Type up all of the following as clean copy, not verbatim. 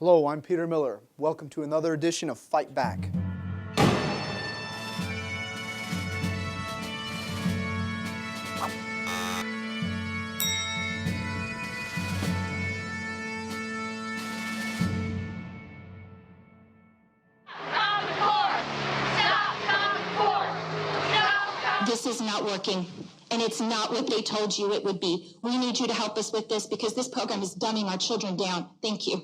Hello, I'm Peter Miller. Welcome to another edition of Fight Back. This is not working, and it's not what they told you it would be. We need you to help us with this because this program is dumbing our children down. Thank you.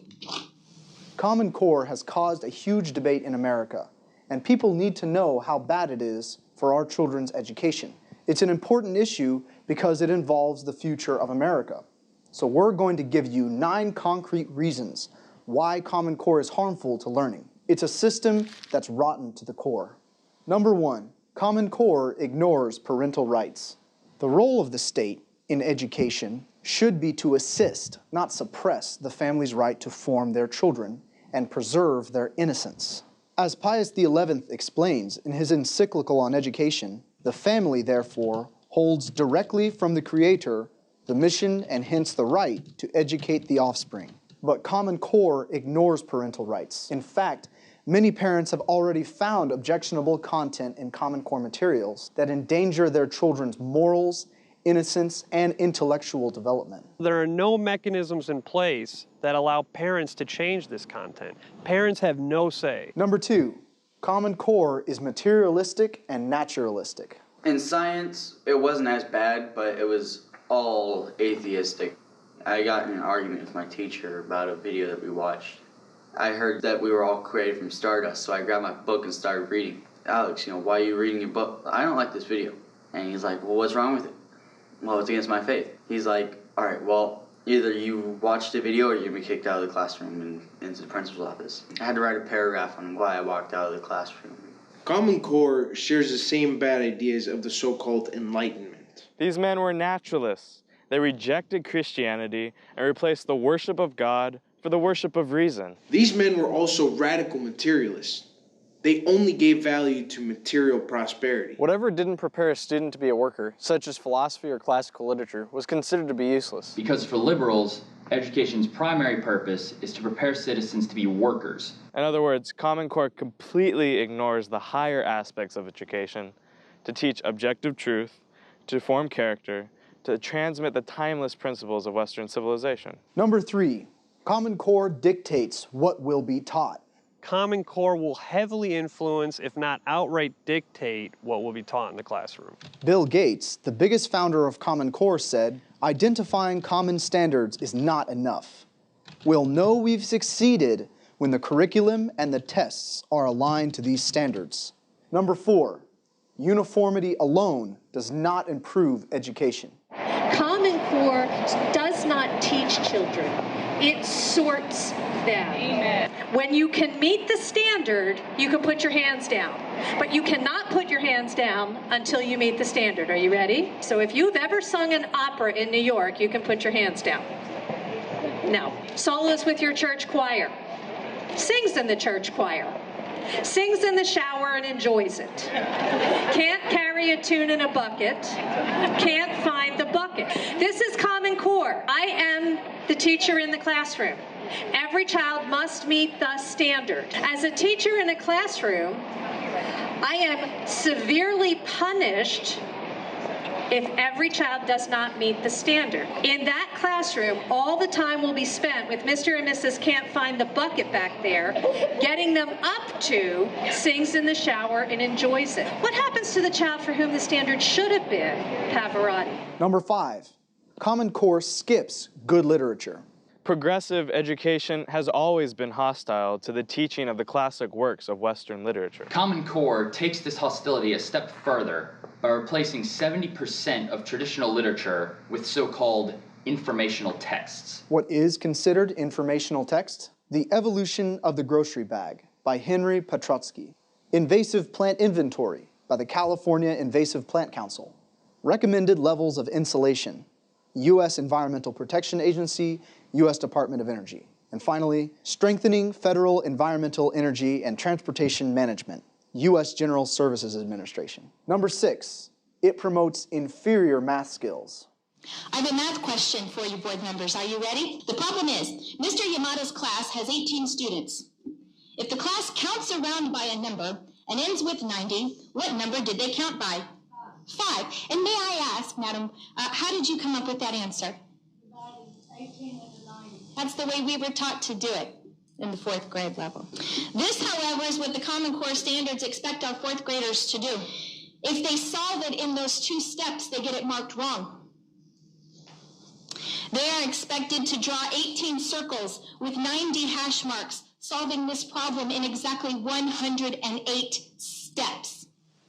Common Core has caused a huge debate in America, and people need to know how bad it is for our children's education. It's an important issue because it involves the future of America. So we're going to give you 9 concrete reasons why Common Core is harmful to learning. It's a system that's rotten to the core. Number 1. Common Core ignores parental rights. The role of the state in education should be to assist, not suppress, the family's right to form their children and preserve their innocence. As Pius XI explains in his encyclical on education, the family, therefore, holds directly from the Creator the mission and hence the right to educate the offspring. But Common Core ignores parental rights. In fact, many parents have already found objectionable content in Common Core materials that endanger their children's morals, innocence, and intellectual development. There are no mechanisms in place that allow parents to change this content. Parents have no say. Number 2, Common Core is materialistic and naturalistic. In science, it wasn't as bad, but it was all atheistic. I got in an argument with my teacher about a video that we watched. I heard that we were all created from stardust, so I grabbed my book and started reading. Alex, why are you reading your book? I don't like this video. And he's like, well, what's wrong with it? Well, it's against my faith. He's like, all right, well, either you watch the video or you're going to be kicked out of the classroom and into the principal's office. I had to write a paragraph on why I walked out of the classroom. Common Core shares the same bad ideas of the so-called Enlightenment. These men were naturalists. They rejected Christianity and replaced the worship of God for the worship of reason. These men were also radical materialists. They only gave value to material prosperity. Whatever didn't prepare a student to be a worker, such as philosophy or classical literature, was considered to be useless. Because for liberals, education's primary purpose is to prepare citizens to be workers. In other words, Common Core completely ignores the higher aspects of education to teach objective truth, to form character, to transmit the timeless principles of Western civilization. Number 3, Common Core dictates what will be taught. Common Core will heavily influence, if not outright dictate, what will be taught in the classroom. Bill Gates, the biggest founder of Common Core, said, identifying common standards is not enough. We'll know we've succeeded when the curriculum and the tests are aligned to these standards. Number 4, uniformity alone does not improve education. Common Core does not teach children. It sorts them. Amen. When you can meet the standard, you can put your hands down. But you cannot put your hands down until you meet the standard. Are you ready? So if you've ever sung an opera in New York, you can put your hands down. Now, soloist with your church choir. Sings in the church choir. Sings in the shower and enjoys it. Can't carry a tune in a bucket. Can't find the bucket. This is Common Core. I am the teacher in the classroom. Every child must meet the standard. As a teacher in a classroom, I am severely punished if every child does not meet the standard. In that classroom, all the time will be spent with Mr. and Mrs. Can't Find the Bucket back there, getting them up to sings in the shower and enjoys it. What happens to the child for whom the standard should have been Pavarotti? Number 5, Common Core skips good literature. Progressive education has always been hostile to the teaching of the classic works of Western literature. Common Core takes this hostility a step further by replacing 70% of traditional literature with so-called informational texts. What is considered informational text? The Evolution of the Grocery Bag by Henry Petrotsky. Invasive Plant Inventory by the California Invasive Plant Council. Recommended levels of insulation. U.S. Environmental Protection Agency, U.S. Department of Energy. And finally, Strengthening Federal Environmental Energy and Transportation Management, U.S. General Services Administration. Number 6, it promotes inferior math skills. I have a math question for you, board members. Are you ready? The problem is, Mr. Yamato's class has 18 students. If the class counts around by a number and ends with 90, what number did they count by? 5. And may I ask, madam, how did you come up with that answer? Dividing 18 into 90. That's the way we were taught to do it in the 4th grade level. This, however, is what the Common Core standards expect our 4th graders to do. If they solve it in those 2 steps, they get it marked wrong. They are expected to draw 18 circles with 90 hash marks, solving this problem in exactly 108 steps.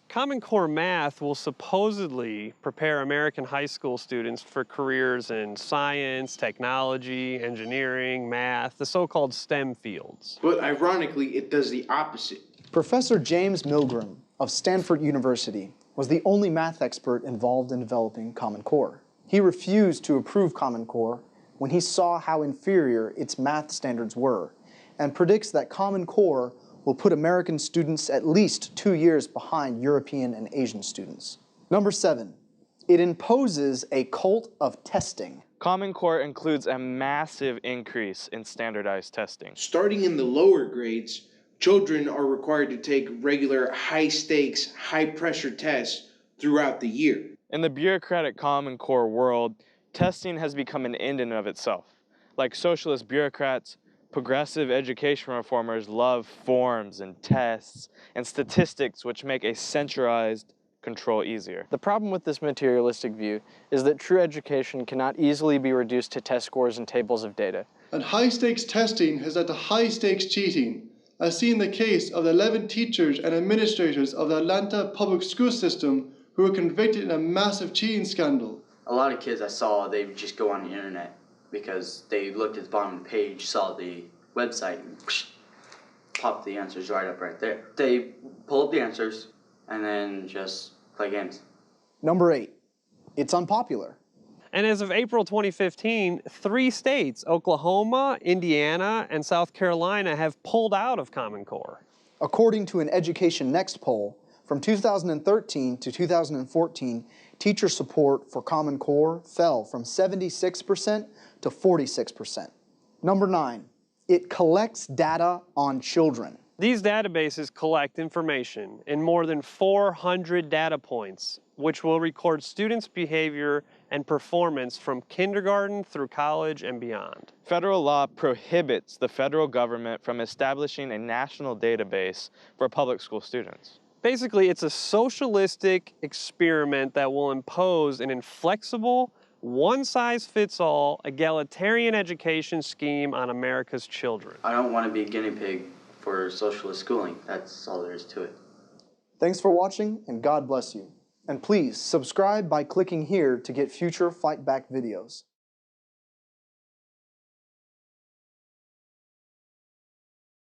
Common Core math will supposedly prepare American high school students for careers in science, technology, engineering, math, the so-called STEM fields. But ironically, it does the opposite. Professor James Milgram of Stanford University was the only math expert involved in developing Common Core. He refused to approve Common Core when he saw how inferior its math standards were, and predicts that Common Core will put American students at least 2 years behind European and Asian students. Number 7, it imposes a cult of testing. Common Core includes a massive increase in standardized testing. Starting in the lower grades, children are required to take regular high-stakes, high-pressure tests throughout the year. In the bureaucratic Common Core world, testing has become an end in and of itself. Like socialist bureaucrats, progressive education reformers love forms and tests and statistics which make a centralized control easier. The problem with this materialistic view is that true education cannot easily be reduced to test scores and tables of data. And high-stakes testing has led to high-stakes cheating, as seen in the case of the 11 teachers and administrators of the Atlanta public school system who were convicted in a massive cheating scandal. A lot of kids I saw, they just go on the internet because they looked at the bottom of the page, saw the website, and popped the answers right up right there. They pull up the answers and then just play games. Number 8, it's unpopular. And as of April 2015, 3 states, Oklahoma, Indiana, and South Carolina, have pulled out of Common Core. According to an Education Next poll, from 2013 to 2014, teacher support for Common Core fell from 76% to 46%. Number 9, it collects data on children. These databases collect information in more than 400 data points, which will record students' behavior and performance from kindergarten through college and beyond. Federal law prohibits the federal government from establishing a national database for public school students. Basically, it's a socialistic experiment that will impose an inflexible, one-size-fits-all, egalitarian education scheme on America's children. I don't want to be a guinea pig for socialist schooling. That's all there is to it. Thanks for watching, and God bless you. And please subscribe by clicking here to get future Fight Back videos.